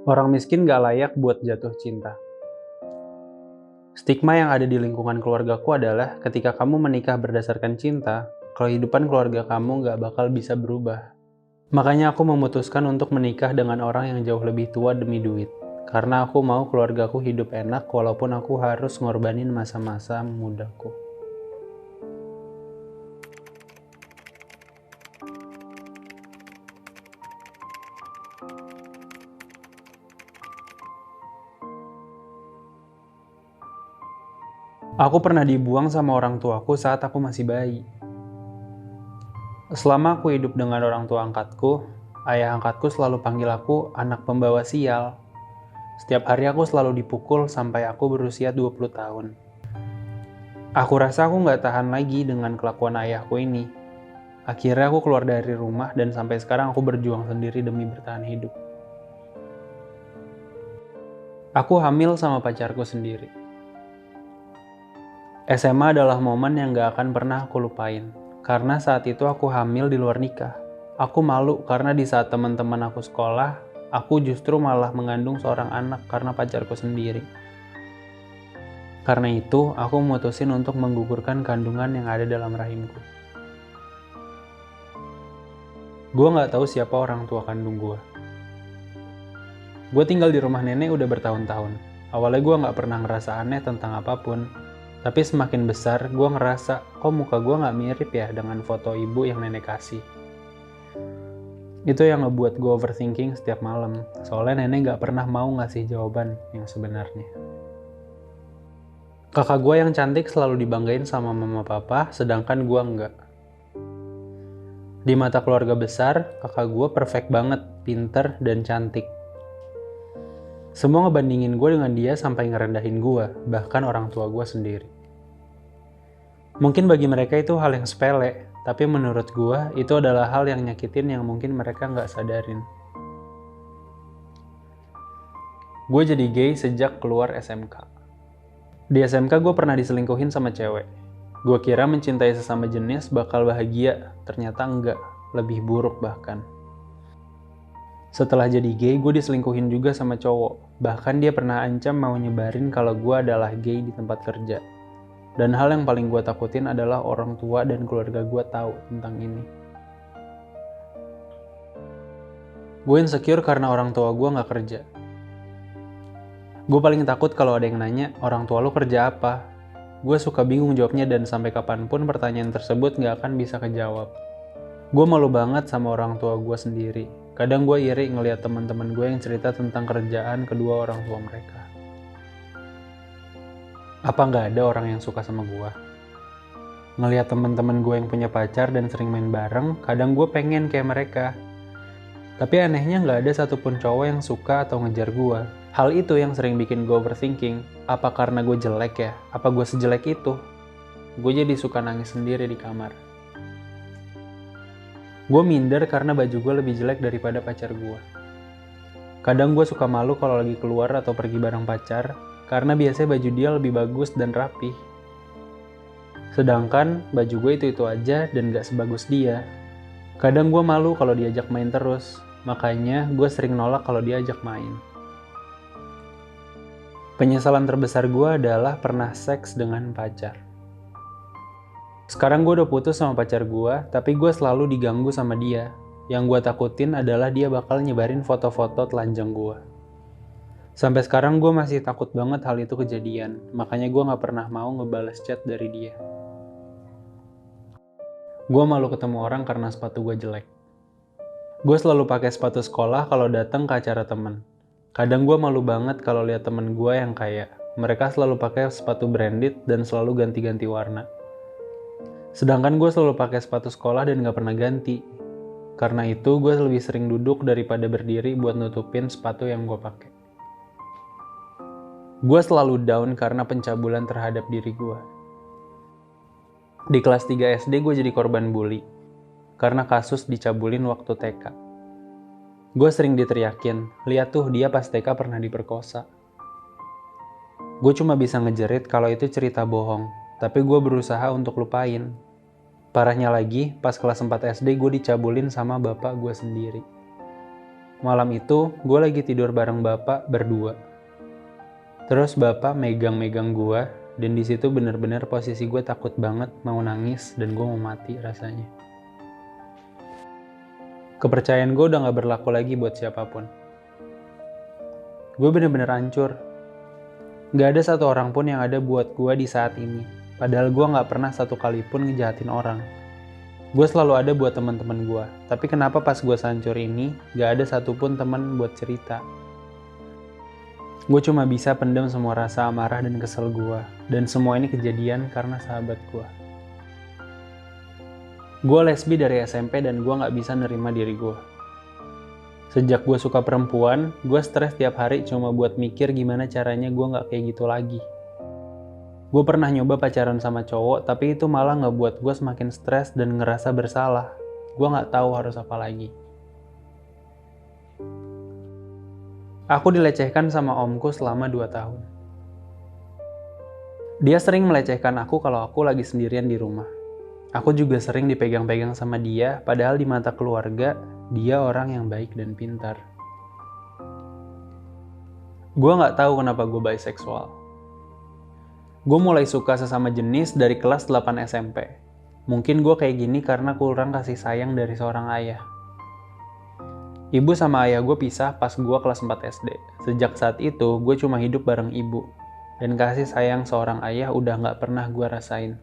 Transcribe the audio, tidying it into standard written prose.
Orang miskin gak layak buat jatuh cinta. Stigma yang ada di lingkungan keluargaku adalah ketika kamu menikah berdasarkan cinta, kehidupan keluarga kamu gak bakal bisa berubah. Makanya aku memutuskan untuk menikah dengan orang yang jauh lebih tua demi duit. Karena aku mau keluargaku hidup enak walaupun aku harus ngorbanin masa-masa mudaku. Aku pernah dibuang sama orang tuaku saat aku masih bayi. Selama aku hidup dengan orang tua angkatku, ayah angkatku selalu panggil aku anak pembawa sial. Setiap hari aku selalu dipukul sampai aku berusia 20 tahun. Aku rasa aku nggak tahan lagi dengan kelakuan ayahku ini. Akhirnya aku keluar dari rumah dan sampai sekarang aku berjuang sendiri demi bertahan hidup. Aku hamil sama pacarku sendiri. SMA adalah momen yang gak akan pernah aku lupain. Karena saat itu aku hamil di luar nikah. Aku malu karena di saat teman-teman aku sekolah, aku justru malah mengandung seorang anak karena pacarku sendiri. Karena itu, aku memutusin untuk menggugurkan kandungan yang ada dalam rahimku. Gue gak tahu siapa orang tua kandung gue. Gue tinggal di rumah nenek udah bertahun-tahun. Awalnya gue gak pernah ngerasa aneh tentang apapun. Tapi semakin besar, gue ngerasa, kok muka gue gak mirip ya dengan foto ibu yang nenek kasih. Itu yang ngebuat gue overthinking setiap malam, soalnya nenek gak pernah mau ngasih jawaban yang sebenarnya. Kakak gue yang cantik selalu dibanggain sama mama papa, sedangkan gue enggak. Di mata keluarga besar, kakak gue perfect banget, pinter, dan cantik. Semua ngebandingin gue dengan dia sampai ngerendahin gue, bahkan orang tua gue sendiri. Mungkin bagi mereka itu hal yang sepele, tapi menurut gue itu adalah hal yang nyakitin yang mungkin mereka nggak sadarin. Gue jadi gay sejak keluar SMK. Di SMK gue pernah diselingkuhin sama cewek. Gue kira mencintai sesama jenis bakal bahagia, ternyata enggak, lebih buruk bahkan. Setelah jadi gay, gue diselingkuhin juga sama cowok. Bahkan dia pernah ancam mau nyebarin kalau gue adalah gay di tempat kerja. Dan hal yang paling gue takutin adalah orang tua dan keluarga gue tahu tentang ini. Gue insecure karena orang tua gue gak kerja. Gue paling takut kalau ada yang nanya, orang tua lo kerja apa? Gue suka bingung jawabnya dan sampai kapanpun pertanyaan tersebut gak akan bisa kejawab. Gue malu banget sama orang tua gue sendiri. Kadang gue iri ngeliat teman-teman gue yang cerita tentang kerjaan kedua orang tua mereka. Apa nggak ada orang yang suka sama gue? Ngeliat teman-teman gue yang punya pacar dan sering main bareng, kadang gue pengen kayak mereka. Tapi anehnya nggak ada satupun cowok yang suka atau ngejar gue. Hal itu yang sering bikin gue overthinking. Apa karena gue jelek ya? Apa gue sejelek itu? Gue jadi suka nangis sendiri di kamar. Gue minder karena baju gue lebih jelek daripada pacar gue. Kadang gue suka malu kalau lagi keluar atau pergi bareng pacar, karena biasanya baju dia lebih bagus dan rapih. Sedangkan baju gue itu-itu aja dan gak sebagus dia. Kadang gue malu kalau diajak main terus, makanya gue sering nolak kalau diajak main. Penyesalan terbesar gue adalah pernah seks dengan pacar. Sekarang gue udah putus sama pacar gue, tapi gue selalu diganggu sama dia. Yang gue takutin adalah dia bakal nyebarin foto-foto telanjang gue. Sampai sekarang gue masih takut banget hal itu kejadian, makanya gue gak pernah mau ngebales chat dari dia. Gue malu ketemu orang karena sepatu gue jelek. Gue selalu pakai sepatu sekolah kalau datang ke acara temen. Kadang gue malu banget kalau lihat temen gue yang kaya. Mereka selalu pakai sepatu branded dan selalu ganti-ganti warna. Sedangkan gue selalu pakai sepatu sekolah dan gak pernah ganti. Karena itu gue lebih sering duduk daripada berdiri buat nutupin sepatu yang gue pakai. Gue selalu down karena pencabulan terhadap diri gue. Di kelas 3 SD gue jadi korban bully. Karena kasus dicabulin waktu TK. Gue sering diteriakin, lihat tuh dia pas TK pernah diperkosa. Gue cuma bisa ngejerit kalau itu cerita bohong. Tapi gue berusaha untuk lupain. Parahnya lagi, pas kelas 4 SD gue dicabulin sama bapak gue sendiri. Malam itu, gue lagi tidur bareng bapak berdua. Terus bapak megang-megang gue, dan di situ bener-bener posisi gue takut banget mau nangis dan gue mau mati rasanya. Kepercayaan gue udah gak berlaku lagi buat siapapun. Gue bener-bener hancur. Gak ada satu orang pun yang ada buat gue di saat ini. Padahal gue gak pernah satu kali pun ngejahatin orang. Gue selalu ada buat teman-teman gue. Tapi kenapa pas gue hancur ini, gak ada satupun teman buat cerita. Gue cuma bisa pendam semua rasa amarah dan kesel gue. Dan semua ini kejadian karena sahabat gue. Gue lesbi dari SMP dan gue gak bisa nerima diri gue. Sejak gue suka perempuan, gue stres tiap hari cuma buat mikir gimana caranya gue gak kayak gitu lagi. Gue pernah nyoba pacaran sama cowok, tapi itu malah ngebuat gue semakin stres dan ngerasa bersalah. Gue gak tahu harus apa lagi. Aku dilecehkan sama omku selama 2 tahun. Dia sering melecehkan aku kalau aku lagi sendirian di rumah. Aku juga sering dipegang-pegang sama dia, padahal di mata keluarga, dia orang yang baik dan pintar. Gue gak tahu kenapa gue biseksual. Gue mulai suka sesama jenis dari kelas 8 SMP. Mungkin gue kayak gini karena kurang kasih sayang dari seorang ayah. Ibu sama ayah gue pisah pas gue kelas 4 SD. Sejak saat itu, gue cuma hidup bareng ibu. Dan kasih sayang seorang ayah udah gak pernah gue rasain.